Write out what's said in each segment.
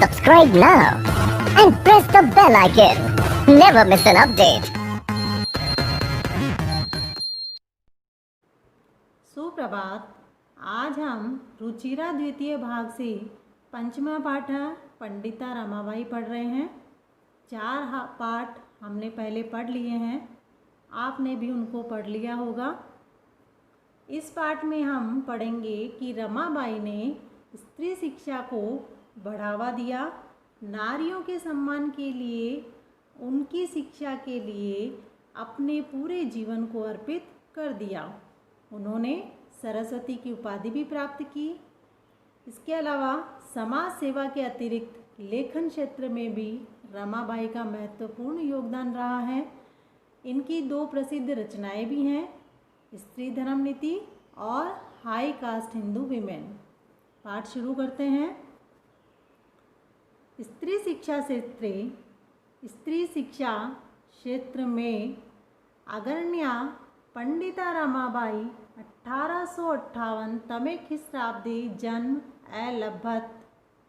Subscribe now and press the bell icon. Never miss an update. सुप्रभात। आज हम रुचिरा द्वितीय भाग से पंचमा पाठ पंडिता रमाबाई पढ़ रहे हैं। चार पाठ हमने पहले पढ़ लिए हैं, आपने भी उनको पढ़ लिया होगा। इस पाठ में हम पढ़ेंगे कि रमाबाई ने स्त्री शिक्षा को बढ़ावा दिया, नारियों के सम्मान के लिए, उनकी शिक्षा के लिए अपने पूरे जीवन को अर्पित कर दिया। उन्होंने सरस्वती की उपाधि भी प्राप्त की। इसके अलावा समाज सेवा के अतिरिक्त लेखन क्षेत्र में भी रमाबाई का महत्वपूर्ण योगदान रहा है। इनकी दो प्रसिद्ध रचनाएं भी हैं, स्त्री धर्म नीति और हाई कास्ट हिंदू वीमेन। पाठ शुरू करते हैं। स्त्री शिक्षा क्षेत्र में अग्रण्या पंडिता रमाबाई 1858 तमे ख्रीष्टाब्दी जन्म लभत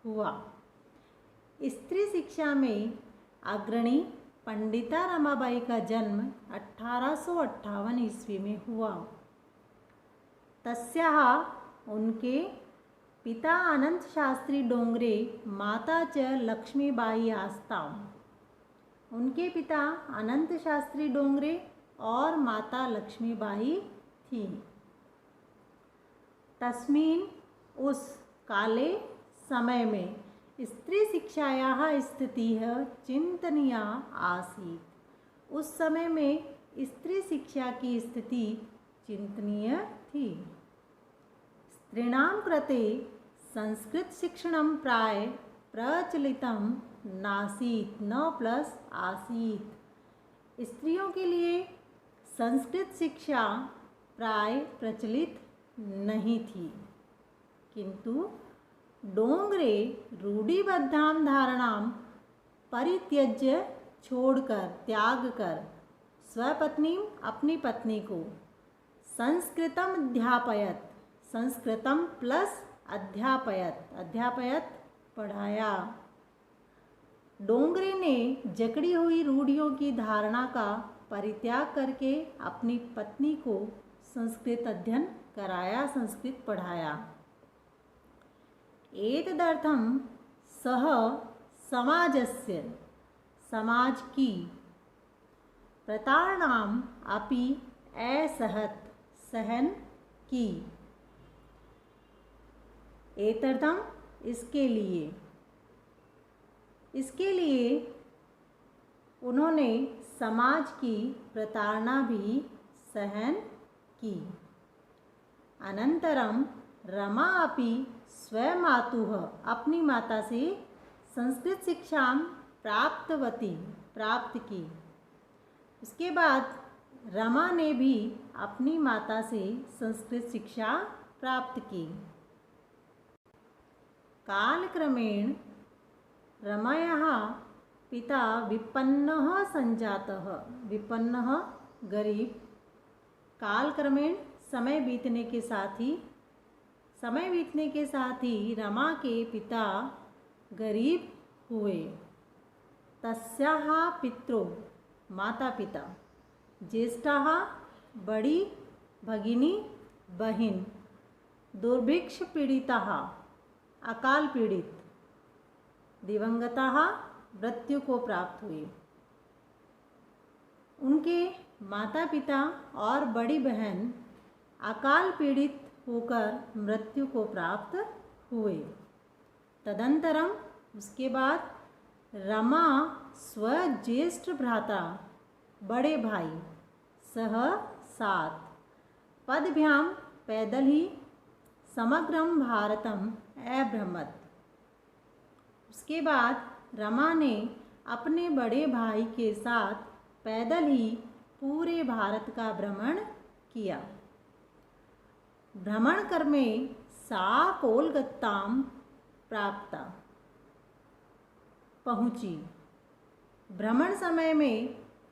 हुआ। स्त्री शिक्षा में अग्रणी पंडिता रमाबाई का जन्म 1858 ईस्वी में हुआ। तस्याः उनके पिता अनंत शास्त्री डोंगरे, माता च लक्ष्मीबाई आस्ताम। उनके पिता अनंत शास्त्री डोंगरे और माता लक्ष्मीबाई थी। तस्मिन् उस काले समय में स्त्री शिक्षायाः स्थितिः चिंतनीया आसीत्। उस समय में स्त्री शिक्षा की स्थिति चिंतनीय थी। स्त्रीणां कृते संस्कृत शिक्षणं प्राय प्रचलितं नासीत् न प्लस आसीत्। स्त्रियों के लिए संस्कृत शिक्षा प्राय प्रचलित नहीं थी, किंतु डोंगरे रूढ़िबद्धां धारणां परित्यज्य छोड़कर त्याग कर स्वपत्नी अपनी पत्नी को संस्कृतम अध्यापयत, संस्कृतम प्लस अध्यापयत पढ़ाया। डोंगरे ने जकड़ी हुई रूढ़ियों की धारणा का परित्याग करके अपनी पत्नी को संस्कृत अध्ययन कराया, संस्कृत पढ़ाया। एतदर्थं सः समाजस्य, समाज की प्रताड़नाम् अपि असहत, सहन की। एतदर्थं इसके लिए उन्होंने समाज की प्रताड़ना भी सहन की। अनंतरम रमा अपि स्वमातुः, अपनी माता से संस्कृत शिक्षा प्राप्त की। उसके बाद रमा ने भी अपनी माता से संस्कृत शिक्षा प्राप्त की। कालक्रमेण रमायाः पिता विपन्नः संजातः, विपन्नः गरीब। कालक्रमेण समय बीतने के साथ ही रमा के पिता गरीब हुए। तस्याः पित्रो, माता पिता, ज्येष्ठाः बड़ी भगिनी बहिन, दुर्भिक्ष पीड़िताः अकाल पीड़ित, दिवंगताः मृत्यु को प्राप्त हुए। उनके माता पिता और बड़ी बहन अकाल पीड़ित होकर मृत्यु को प्राप्त हुए। तदंतरम, उसके बाद रमा स्वज्येष्ठ भ्राता, बड़े भाई सह साथ पदभ्यां पैदल ही समग्रम भारतम अभ्रमत। उसके बाद रमा ने अपने बड़े भाई के साथ पैदल ही पूरे भारत का भ्रमण किया। भ्रमण क्रमे सा कोलकातां प्राप्ता, पहुँची। भ्रमण समय में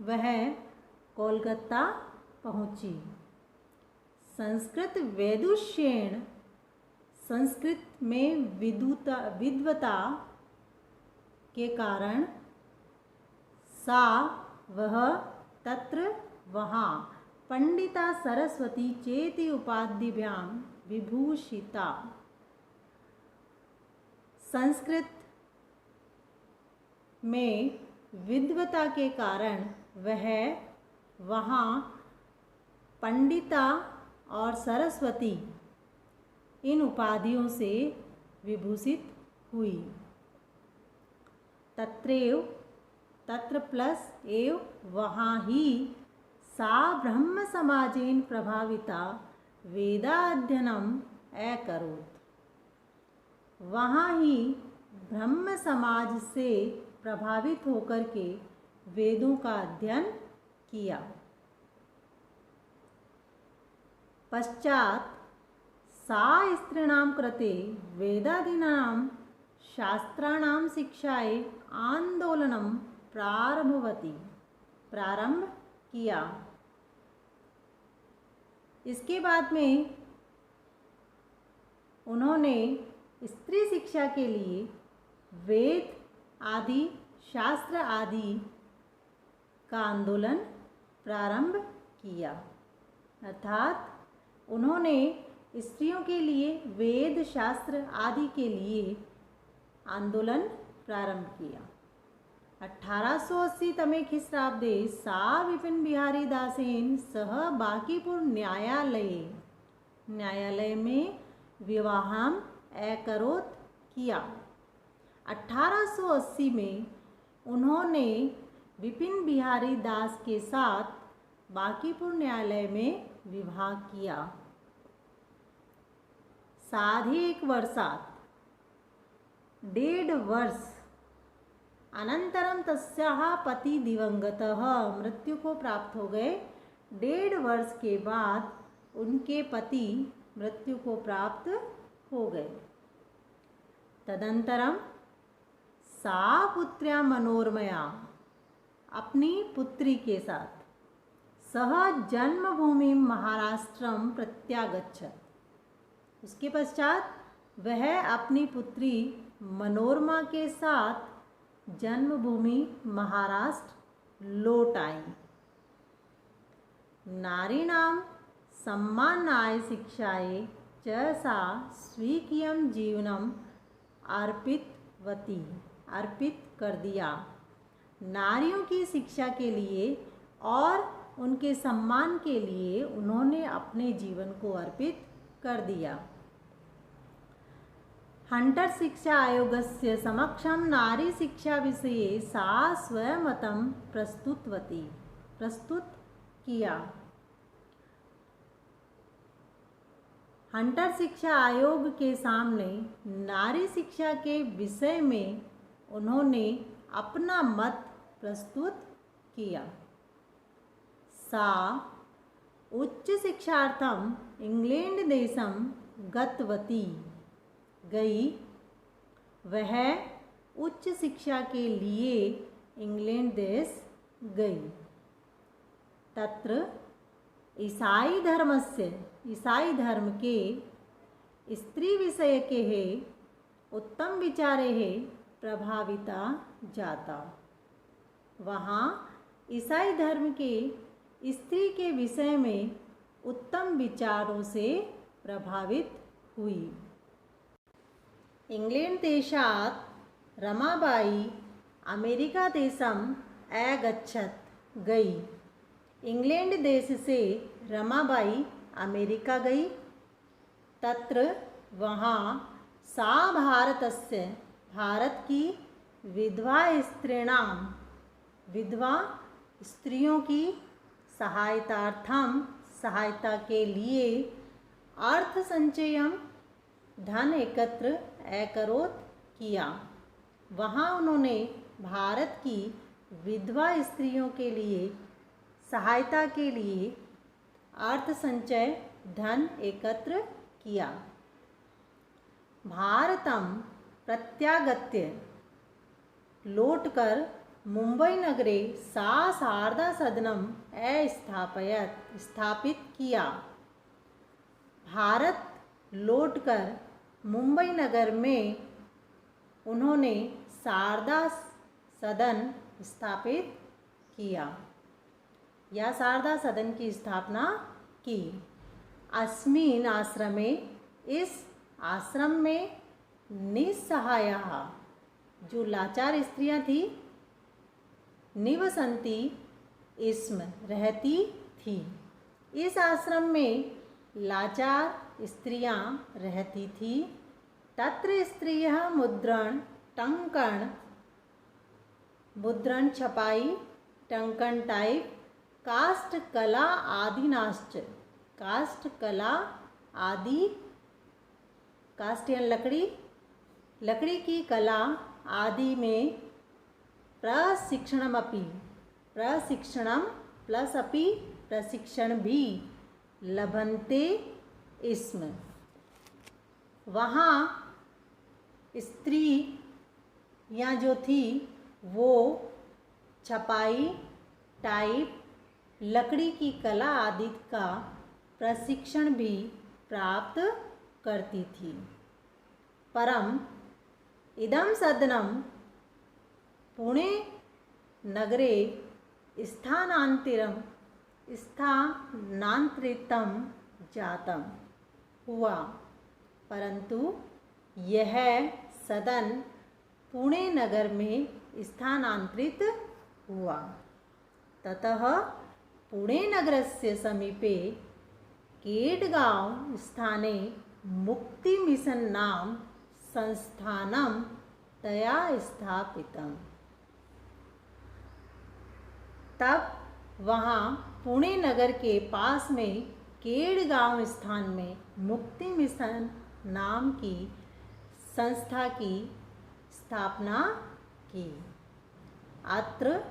वह कोलकाता पहुँची। संस्कृत वैदुष्येण, संस्कृत में विद्वता के कारण सा वह तत्र वहाँ पंडिता सरस्वती चेति उपाधिभ्यां विभूषिता। संस्कृत में विद्वता के कारण वह वहाँ पंडिता और सरस्वती इन उपाधियों से विभूषित हुई। तत्रैव, तत्र प्लस एव, वहाँ ही सा ब्रह्म समाजेन प्रभाविता वेदाध्ययनम अकरोत्। वहाँ ही ब्रह्म समाज से प्रभावित होकर के वेदों का अध्ययन किया। पश्चात सा स्त्रीणां कृते वेदादीनां शास्त्राणां शिक्षायै आंदोलनं प्रारंभ किया। इसके बाद में उन्होंने स्त्री शिक्षा के लिए वेद आदि शास्त्र आदि का आंदोलन प्रारंभ किया। अर्थात उन्होंने स्त्रियों के लिए वेद शास्त्र आदि के लिए आंदोलन प्रारंभ किया। 1880 तमे ख्रीष्टाब्दे सा विपिन बिहारी दासेन सह बांकीपुर न्यायालय में विवाहम अकरोत् किया। 1880 में उन्होंने विपिन बिहारी दास के साथ बांकीपुर न्यायालय में विवाह किया। साधे 1 वर्षात् 1.5 वर्ष अनंतरम तस्याः पति दिवंगतः, मृत्यु को प्राप्त हो गए। 1.5 वर्ष के बाद उनके पति मृत्यु को प्राप्त हो गए। तदंतरम सा पुत्र्या मनोरमया, अपनी पुत्री के साथ सह जन्मभूमि महाराष्ट्रम प्रत्यागच्छत। उसके पश्चात वह अपनी पुत्री मनोरमा के साथ जन्मभूमि महाराष्ट्र लौट आई। नारीणां सम्मानाय शिक्षायै च सा स्वीकीयं जीवनम अर्पित कर दिया। नारियों की शिक्षा के लिए और उनके सम्मान के लिए उन्होंने अपने जीवन को अर्पित कर दिया। हंटर शिक्षा आयोगस्य समक्षम नारी शिक्षा विषये सा स्वमतं प्रस्तुत किया। हंटर शिक्षा आयोग के सामने नारी शिक्षा के विषय में उन्होंने अपना मत प्रस्तुत किया। सा उच्च शिक्षार्थम इंग्लैंड देशम गई। वह उच्च शिक्षा के लिए इंग्लैंड देश गई। तत्र ईसाई धर्म के स्त्री विषय के है उत्तम विचारे है प्रभाविता जाता। वहाँ ईसाई धर्म के स्त्री के विषय में उत्तम विचारों से प्रभावित हुई। इंग्लैंड देशात् रमाबाई अमेरिका देशम अगच्छत, गई। इंग्लैंड देश से रमाबाई अमेरिका गई। तत्र वहाँ सा भारत की विधवा स्त्रियों की सहायता के लिए अर्थ संचयम धन एकत्र अकरोत् किया। वहाँ उन्होंने भारत की विधवा स्त्रियों के लिए सहायता के लिए अर्थ संचय धन एकत्र किया। भारतम प्रत्यागत्य लौटकर मुंबई नगरे सा शारदा सदनम स्थापित किया। भारत लौटकर मुंबई नगर में उन्होंने शारदा सदन स्थापित किया या शारदा सदन की स्थापना की। अस्मिन् आश्रमे, इस आश्रम में निस्सहायाः, जो लाचार स्त्रियां थी, निवसन्ति इसमें रहती थी। इस आश्रम में लाचार स्त्रियां रहती थी। तत्र स्त्रियः मुद्रण टंकण, मुद्रण छपाई, टंकन टाइप, काष्ठ कला आदिनाश्च, काष्ठ कला आदि, काष्ठ यानी लकड़ी, लकड़ी की कला आदि में प्रशिक्षणमपि, प्रशिक्षणम प्लस अपि प्रशिक्षण भी लभन्ते इसमें, वहाँ स्त्री या जो थी वो छपाई, टाइप, लकड़ी की कला आदि का प्रशिक्षण भी प्राप्त करती थी। परम इदं सदनं पुणे नगरे स्थानांतरितं जातम हुआ, परंतु यह सदन पुणे नगर में स्थानांतरित हुआ। ततः पुणे नगरस्य समीपे केडगांव स्थाने मुक्ति मिशन नाम संस्थानम तया स्थापितम्। तब वहाँ पुणे नगर के पास में केडगांव स्थान में मुक्ति मिशन नाम की संस्था की स्थापना की। अत्र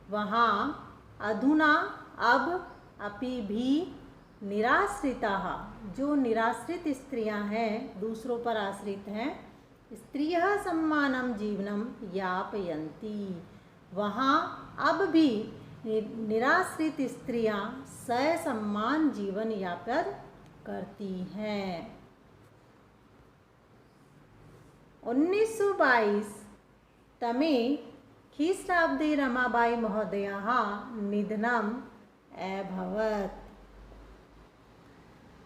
वहाँ अधुना अब अपि भी निराश्रिताः, जो निराश्रित स्त्रियां हैं, दूसरों पर आश्रित हैं, स्त्रियः सम्मानं जीवनं यापयन्ति, वहाँ अब भी निराश्रित स्त्रियां ससम्मान जीवन यापन करती हैं। 1922 तमे ख्रीष्टाब्दे रमाबाई महोदयाः निधनम् अभवत्।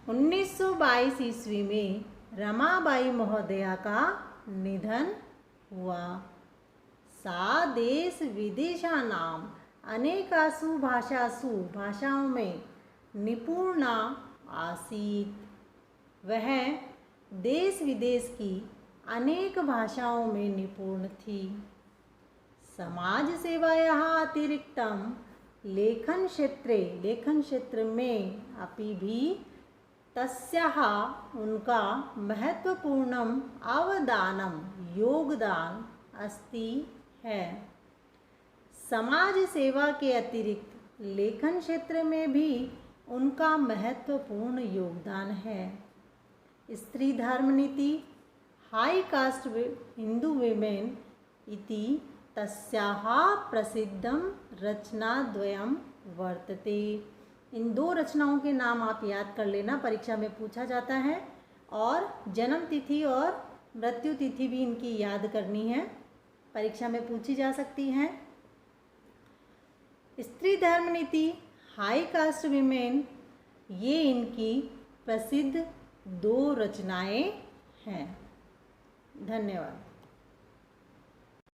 1922 ईस्वी में रमाबाई महोदया का निधन हुआ। सा देश विदेशानां अनेकासु भाषासु, भाषाओं में निपुणा आसीत्। वह देश विदेश की अनेक भाषाओं में निपुण थी। समाज सेवायाः अतिरिक्तं लेखन क्षेत्र में अपि भी तस्याः उनका महत्वपूर्णम् अवदानम्, योगदान अस्ति है। समाज सेवा के अतिरिक्त लेखन क्षेत्र में भी उनका महत्वपूर्ण योगदान है। स्त्री धर्म नीति, हाई कास्ट हिंदू विमेन इति तस्याः प्रसिद्धं रचनाद्वयं वर्तते। इन दो रचनाओं के नाम आप याद कर लेना, परीक्षा में पूछा जाता है। और जन्म तिथि और मृत्यु तिथि भी इनकी याद करनी है, परीक्षा में पूछी जा सकती हैं। स्त्री धर्म नीति, हाई कास्ट विमेन, ये इनकी प्रसिद्ध दो रचनाएं हैं। धन्यवाद।